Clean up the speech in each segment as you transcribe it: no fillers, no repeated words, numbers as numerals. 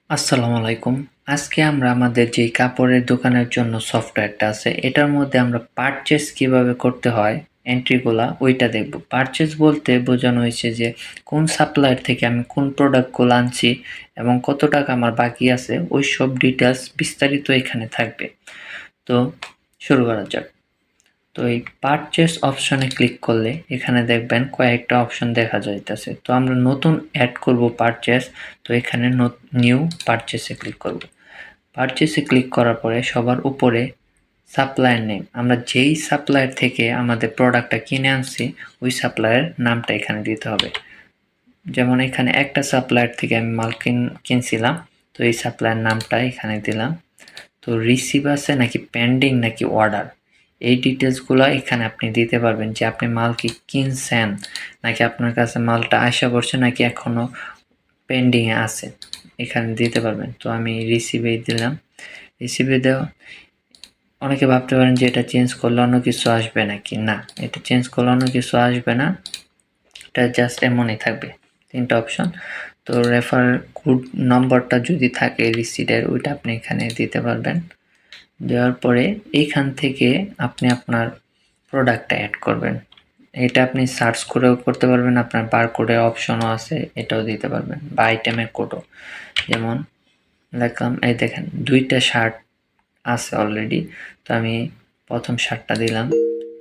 আসসালামু আলাইকুম। আজকে আমরা আমাদের যেই কাপড়ের দোকানের জন্য সফটওয়্যারটা আছে, এটার মধ্যে আমরা পারচেজ কিভাবে করতে হয়, এন্ট্রিগুলা ওইটা দেখব। পারচেজ বলতে বোঝানো হয়েছে যে কোন সাপ্লায়ার থেকে আমি কোন প্রোডাক্টগুলো আনছি এবং কত টাকা আমার বাকি আছে, ওই সব ডিটেলস বিস্তারিত এখানে থাকবে। তো শুরু করা যাক। তো এই পারচেস অপশনে ক্লিক করলে এখানে দেখবেন কয়েকটা অপশন দেখা যাইতেছে। তো আমরা নতুন অ্যাড করব পারচেস। তো এখানে নিউ পারচেসে ক্লিক করব। পারচেসে ক্লিক করার পরে সবার উপরে সাপ্লায়ার নেম, আমরা যেই সাপ্লায়ার থেকে আমাদের প্রোডাক্টটা কিনে আনছি ওই সাপ্লায়ার নামটা এখানে দিতে হবে। যেমন এখানে একটা সাপ্লায়ার থেকে আমি মাল কিনছিলাম, তো এই সাপ্লায়ার নামটা এখানে দিলাম। তো রিসিভ আছে নাকি পেন্ডিং নাকি অর্ডার, এই ডিটেলসগুলো এখানে আপনি দিতে পারবেন যে আপনি মাল কি কিনছেন নাকি আপনার কাছে মালটা আশা করছে নাকি এখনো পেন্ডিংয়ে আছে, এখানে দিতে পারবেন। তো আমি রিসিভে দিলাম। রিসিভে দেওয়া, অনেকে ভাবতে পারেন যে এটা চেঞ্জ করলে অন্য কিছু আসবে নাকি, না, এটা চেঞ্জ করলে অন্য কিছু আসবে না, এটা জাস্ট এমনই থাকবে। তিনটা অপশন। তো রেফার কোড নম্বরটা যদি থাকে রিসিটের, ওইটা আপনি এখানে দিতে পারবেন। দেওয়ার পরে এইখান থেকে আপনি আপনার প্রোডাক্টটা অ্যাড করবেন। এটা আপনি সার্চ করেও করতে পারবেন, আপনার বারকোডের অপশনও আছে, এটাও দিতে পারবেন, বা আইটেমের কোডও। যেমন লিখলাম, এই দেখেন 2টা শার্ট আছে অলরেডি। তো আমি প্রথম শার্টটা দিলাম,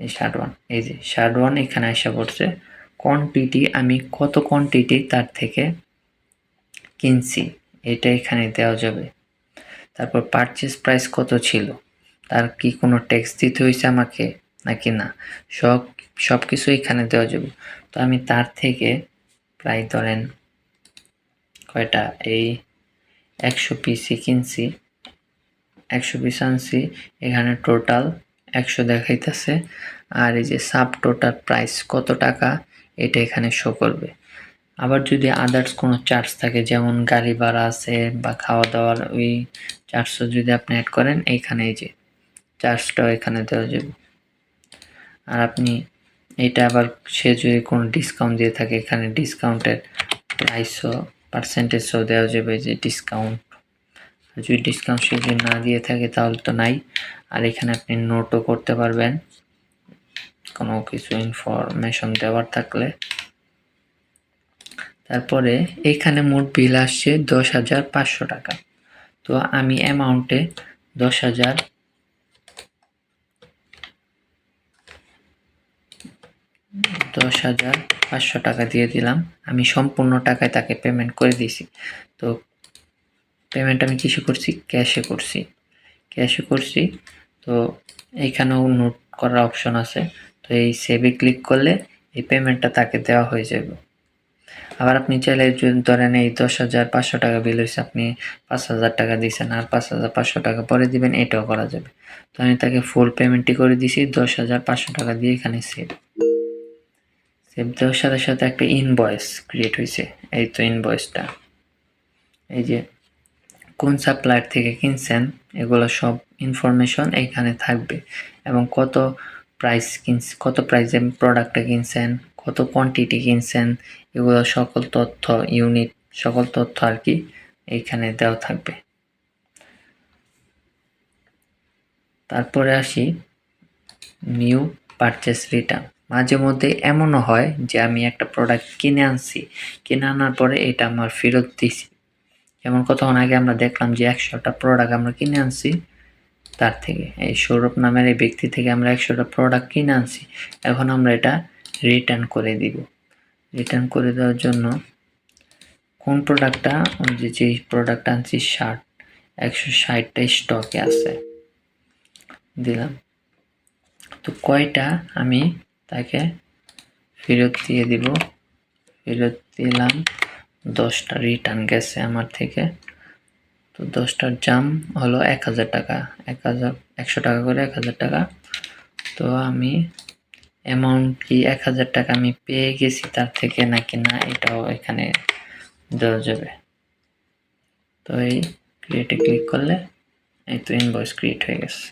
এই শার্ট 1, এই যে শার্ট 1 এখানে এসে পড়ছে। কোয়ান্টিটি, আমি কত কোয়ান্টিটি তার থেকে কিনছি এটা এখানে দেওয়া যাবে। তারপর পারচেজ প্রাইস কত ছিল, তার কি কোনো ট্যাক্স দিতে হয়েছে আমাকে নাকি না, সব কিছু এখানে দেওয়া যাবে। তো আমি তার থেকে প্রায় ধরেন কয়টা, এই 100 পিসই কিনছি, 100 পিস আনছি, এখানে টোটাল 100 দেখাইতেছে। আর এই যে সাব টোটাল প্রাইস কত টাকা, এটা এখানে শো করবে। আবার যদি আদার্স কোনো চার্জ থাকে, যেমন গাড়ি ভাড়া আছে বা খাওয়া দাওয়ার ওই চার্জও যদি আপনি অ্যাড করেন, এইখানে এই যে চার্জটাও এখানে দেওয়া যাবে। আর আপনি এটা আবার সে যদি কোনো ডিসকাউন্ট দিয়ে থাকে, এখানে ডিসকাউন্টের প্রাইসও পার্সেন্টেজও দেওয়া যাবে, যে ডিসকাউন্ট। যদি ডিসকাউন্ট সে যদি না দিয়ে থাকে তাহলে তো নাই। আর এখানে আপনি নোটও করতে পারবেন কোনো কিছু ইনফরমেশন দেওয়ার থাকলে। তারপরে এখানে মোট বিল আসছে 10,500 টাকা। তো আমি অ্যামাউন্টে 10,500 টাকা দিয়ে দিলাম। আমি সম্পূর্ণ টাকায় তাকে পেমেন্ট করে দিয়েছি। তো পেমেন্ট আমি কিসে করছি, ক্যাশে করছি। তো এইখানেও নোট করার অপশন আছে। তো এই সেভে ক্লিক করলে এই পেমেন্টটা তাকে দেওয়া হয়ে যাবে। আবার আপনি চাইলে যদি ধরেন এই 10,500 টাকা বিল হয়েছে, আপনি 5,000 টাকা দিয়েছেন আর 5,500 টাকা পরে দিবেন, এটাও করা যাবে। তো আমি তাকে ফুল পেমেন্টই করে দিছি 10,500 টাকা দিয়ে। এখানে সেভ দেওয়ার সাথে সাথে একটা ইনভয়েস ক্রিয়েট হয়েছে। এই তো ইনভয়েসটা, এই যে কোন সাপ্লায়ার থেকে কিনছেন এগুলো সব ইনফরমেশন এখানে থাকবে, এবং কত প্রাইসে প্রোডাক্টটা কিনছেন, কত কোয়ান্টিটি কিনছেন, এগুলো সকল তথ্য, ইউনিট, সকল তথ্য আর কি এইখানে দেওয়া থাকবে। তারপরে আসি নিউ পারচেস রিটার্ন। মাঝে মধ্যে এমনও হয় যে আমি একটা প্রোডাক্ট কিনে আনছি, কিনে আনার পরে এটা আমার ফেরত দিছি। যেমন কতক্ষণ আগে আমরা দেখলাম যে 100টা প্রোডাক্ট আমরা কিনে আনছি, তার থেকে এই সৌরভ নামের এই ব্যক্তি থেকে আমরা 100টা প্রোডাক্ট কিনে আনছি। এখন আমরা এটা রিটার্ন করে দিব। রিটার্ন করে দেওয়ার জন্য কোন প্রোডাক্টটা, যে প্রোডাক্ট আনছি শার্ট, 160টা স্টকে আছে, দিলাম। তো কয়টা আমি তাকে ফেরত দিয়ে দিব, ফেরত দিলাম 10টা রিটার্ন গেছে আমার থেকে। তো 10টার দাম হলো 1,000 টাকা, 100 টাকা করে 1,000 টাকা। তো আমি অ্যামাউন্ট কি 1,000 টাকা আমি পেয়ে গেছি তার থেকে নাকি না, এটাও এখানে দেওয়া যাবে। তো এই ক্রিয়েটে ক্লিক করলে এই তো ইনভয়েস ক্রিয়েট হয়ে গেছে।